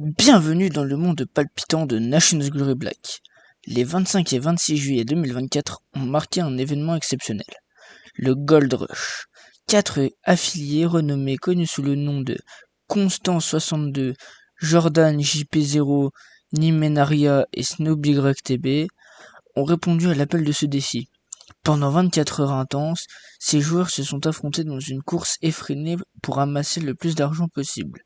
Bienvenue dans le monde palpitant de Nation's Glory Black. Les 25 et 26 juillet 2024 ont marqué un événement exceptionnel, le Gold Rush. 4 affiliés renommés connus sous le nom de Constant62, Jordan JP0, Nimenaria et SnoopYTB ont répondu à l'appel de ce défi. Pendant 24 heures intenses, ces joueurs se sont affrontés dans une course effrénée pour amasser le plus d'argent possible.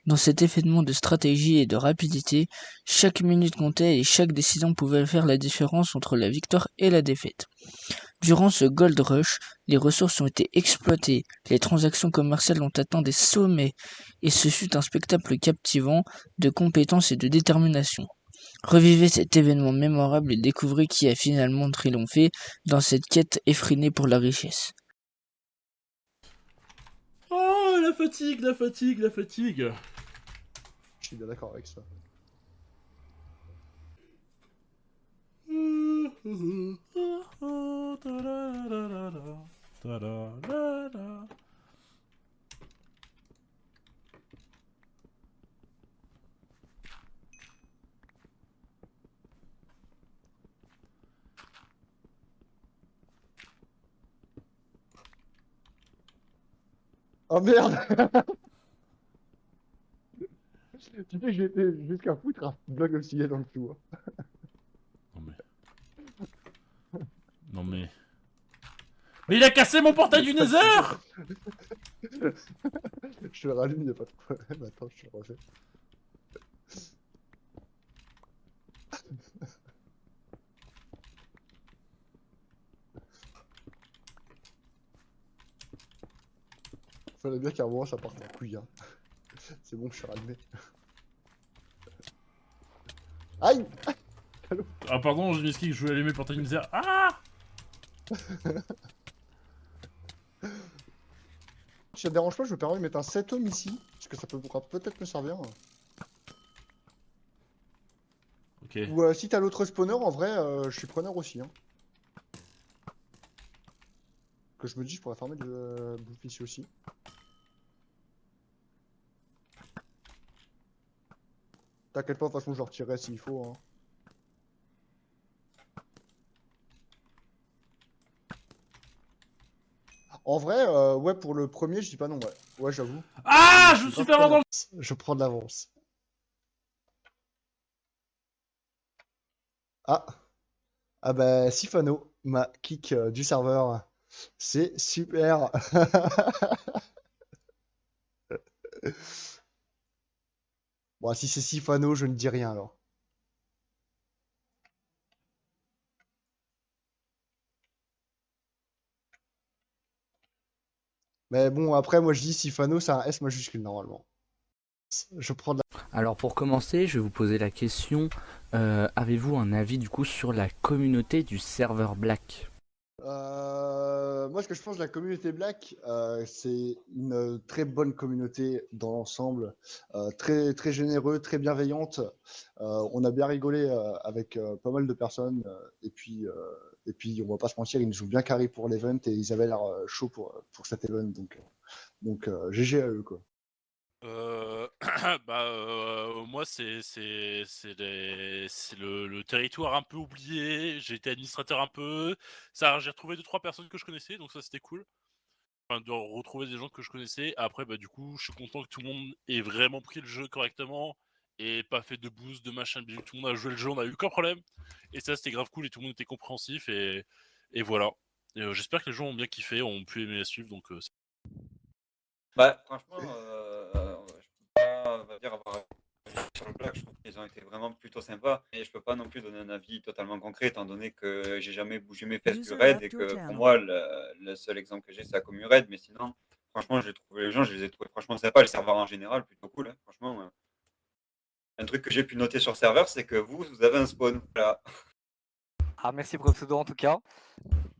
Dans cet événement de stratégie et de rapidité, chaque minute comptait et chaque décision pouvait faire la différence entre la victoire et la défaite. Durant ce Gold Rush, les ressources ont été exploitées, les transactions commerciales ont atteint des sommets, et ce fut un spectacle captivant de compétence et de détermination. Revivez cet événement mémorable et découvrez qui a finalement triomphé dans cette quête effrénée pour la richesse. Oh, la fatigue, la fatigue, la fatigue. Je suis bien d'accord avec ça. Oh merde. Tu sais que j'ai été jusqu'à foutre un bloc obsidienne dans le flou. Hein. Non mais... Mais il a cassé mon portail du Nether. Je le rallume, y'a pas de problème. Attends, je te le refais. Fallait bien qu'à un moment ça parte en couille. Hein. C'est bon, je suis rallumé. Aïe. Ah pardon, j'ai mis que je voulais allumer le portail du Nether. Ah. Si ça te dérange pas, je me permets de mettre un 7 homme ici. Parce que ça pourra peut-être me servir. Ok. Ou si t'as l'autre spawner, en vrai, je suis preneur aussi. Hein. Que je me dis, je pourrais fermer le bouffe ici aussi. T'inquiète pas, de toute façon, je le retirerai s'il faut. Hein. En vrai, ouais, pour le premier, je dis pas non, ouais. Ouais, j'avoue. Ah, je me suis grave fait avoir dans le... Je prends de l'avance. Ah. Ah bah, Sifano m'a kick du serveur. C'est super. Bon, si c'est Sifano, je ne dis rien alors. Mais bon, après, moi je dis Sifano, c'est un S majuscule normalement. Je prends de Alors pour commencer, je vais vous poser la question, avez-vous un avis du coup sur la communauté du serveur Black? Moi, ce que je pense de la communauté Black, c'est une très bonne communauté dans l'ensemble, très, très généreux, très bienveillante. On a bien rigolé avec pas mal de personnes, et puis on va pas se mentir, ils nous jouent bien carré pour l'event et ils avaient l'air chaud pour cet event, donc GG à eux quoi. Moi c'est le territoire un peu oublié. J'ai été administrateur un peu. Ça, j'ai retrouvé 2-3 personnes que je connaissais, donc ça c'était cool. Enfin, de retrouver des gens que je connaissais. Après, bah du coup, je suis content que tout le monde ait vraiment pris le jeu correctement et pas fait de boost, de machin, de bidule. Tout le monde a joué le jeu, on a eu aucun problème. Et ça, c'était grave cool et tout le monde était compréhensif et voilà. J'espère que les gens ont bien kiffé, ont pu aimer la suivre, donc Bah, franchement, je peux pas dire avoir sur le Black, je trouve qu'ils ont été vraiment plutôt sympas. Et je peux pas non plus donner un avis totalement concret, étant donné que j'ai jamais bougé mes fesses du raid et que pour moi, le seul exemple que j'ai, c'est la commu raid. Mais sinon, franchement, j'ai trouvé les gens, je les ai trouvés franchement sympas. Le serveur en général, plutôt cool. Hein, franchement, un truc que j'ai pu noter sur le serveur, c'est que vous avez un spawn. Voilà. Ah, merci pour le pseudo en tout cas.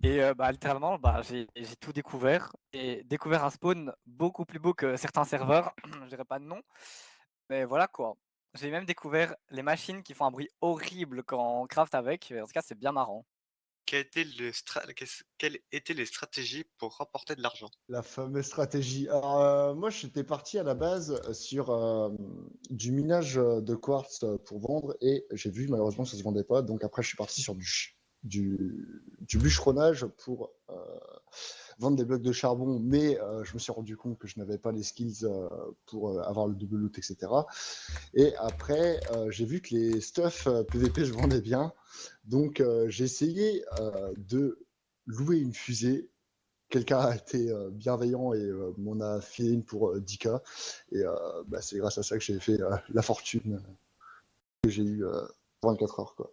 Et littéralement, j'ai tout découvert. Et découvert un spawn beaucoup plus beau que certains serveurs. Je dirais pas de nom. Mais voilà quoi. J'ai même découvert les machines qui font un bruit horrible quand on craft avec. En tout cas, c'est bien marrant. quelles étaient les stratégies pour rapporter de l'argent? La fameuse stratégie. Alors, moi, j'étais parti à la base sur du minage de quartz pour vendre et j'ai vu malheureusement que ça se vendait pas. Donc après, je suis parti sur du bûcheronnage pour vendre des blocs de charbon, mais je me suis rendu compte que je n'avais pas les skills pour avoir le double loot, etc. Et après, j'ai vu que les stuff PVP, je vendais bien. Donc, j'ai essayé de louer une fusée. Quelqu'un a été bienveillant et m'en a fait une pour 10K. Et c'est grâce à ça que j'ai fait la fortune que j'ai eue 24 heures. Quoi.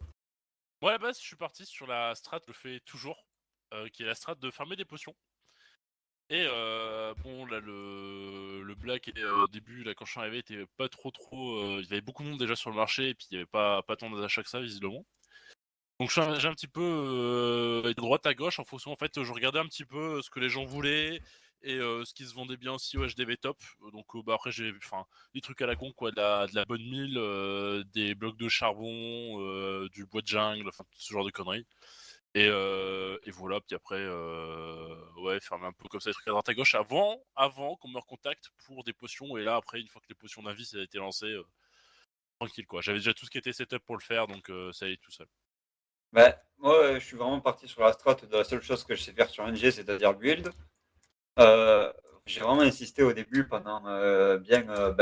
Moi, à la base, je suis parti sur la strat, je le fais toujours, qui est la strat de farmer des potions. Et bon, là, le black, au début, là, quand je suis arrivé, était pas trop. Il y avait beaucoup de monde déjà sur le marché, et puis il y avait pas tant d'achats que ça, visiblement. Donc j'ai un petit peu de droite à gauche en fonction. En fait, je regardais un petit peu ce que les gens voulaient et ce qui se vendait bien aussi au HDV top. Donc après j'ai des trucs à la con, quoi, de la bonne mille, des blocs de charbon, du bois de jungle, enfin ce genre de conneries. Et voilà, puis après ouais, fermer un peu comme ça des trucs à droite à gauche avant qu'on me recontacte pour des potions. Et là après, une fois que les potions d'invis ça a été lancé, tranquille quoi. J'avais déjà tout ce qui était setup pour le faire, donc ça allait tout seul. Bah, moi, je suis vraiment parti sur la strat de la seule chose que je sais faire sur NG, c'est-à-dire build. J'ai vraiment insisté au début pendant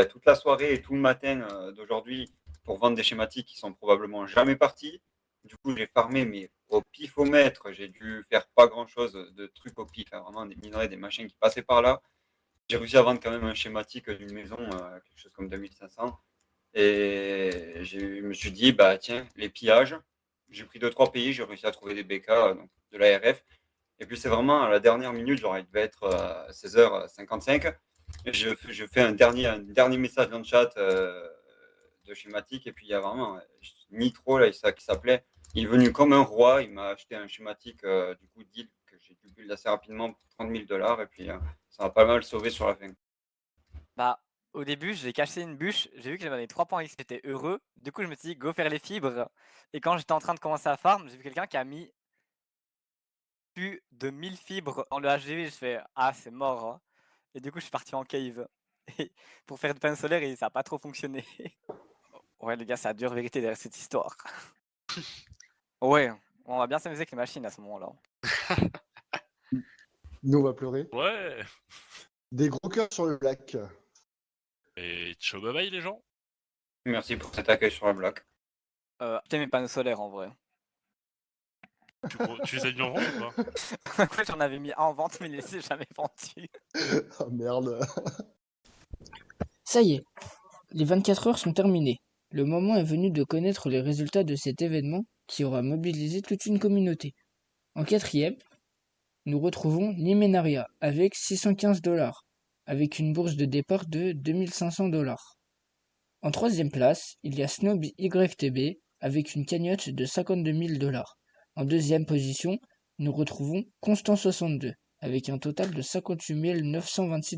toute la soirée et tout le matin d'aujourd'hui pour vendre des schématiques qui sont probablement jamais partis. Du coup, j'ai farmé, mais au pifomètre, j'ai dû faire pas grand-chose de trucs au pif, hein, vraiment des minerais, des machins qui passaient par là. J'ai réussi à vendre quand même un schématique d'une maison, quelque chose comme 2500. Et je me suis dit, bah tiens, les pillages. J'ai pris 2-3 pays, j'ai réussi à trouver des BK, donc de l'ARF. Et puis c'est vraiment à la dernière minute, genre il devait être 16h55. Je fais un dernier message dans le chat de schématique. Et puis il y a vraiment Nitro, là, ça, qui s'appelait. Il est venu comme un roi. Il m'a acheté un schématique du coup deal que j'ai dû build assez rapidement pour $30 000. Et puis ça m'a pas mal sauvé sur la fin. Bah, au début, j'ai caché une bûche, j'ai vu que j'avais 3 points X, j'étais heureux. Du coup, je me suis dit, go faire les fibres. Et quand j'étais en train de commencer à farm, j'ai vu quelqu'un qui a mis plus de 1000 fibres dans le HGV. Je fais, ah, c'est mort. Hein. Et du coup, je suis parti en cave. Et pour faire du panneau solaire, et ça n'a pas trop fonctionné. Ouais, les gars, ça a dure vérité derrière cette histoire. Ouais, on va bien s'amuser avec les machines à ce moment-là. Nous, on va pleurer. Ouais. Des gros cœurs sur le black. Et ciao bye bye les gens. Merci pour cet accueil sur la bloc. Achetez mes panneaux solaires en vrai. Tu les as mis en vente ou pas? Ouais, j'en avais mis un en vente, mais je ne les ai jamais vendus. Oh merde. Ça y est, les 24 heures sont terminées. Le moment est venu de connaître les résultats de cet événement qui aura mobilisé toute une communauté. En quatrième, nous retrouvons Limenaria avec $615, avec une bourse de départ de $2500. En troisième place, il y a Snob YTB avec une cagnotte de $52 000. En deuxième position, nous retrouvons Constant62 avec un total de $58 926.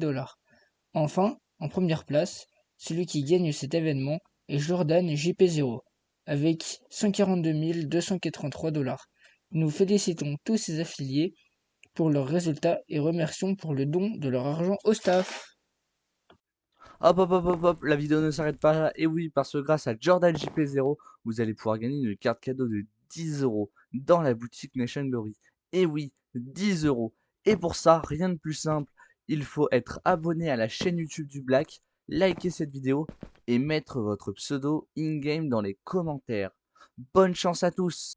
Enfin, en première place, celui qui gagne cet événement est Jordan JP0 avec $142 283. Nous félicitons tous ces affiliés pour leurs résultats et remercions pour le don de leur argent au staff. Hop hop hop hop hop, la vidéo ne s'arrête pas là. Et oui, parce que grâce à Jordan JP0, vous allez pouvoir gagner une carte cadeau de 10 € dans la boutique Nation Glory. Et oui, 10 €. Et pour ça, rien de plus simple, il faut être abonné à la chaîne YouTube du Black, liker cette vidéo et mettre votre pseudo in-game dans les commentaires. Bonne chance à tous!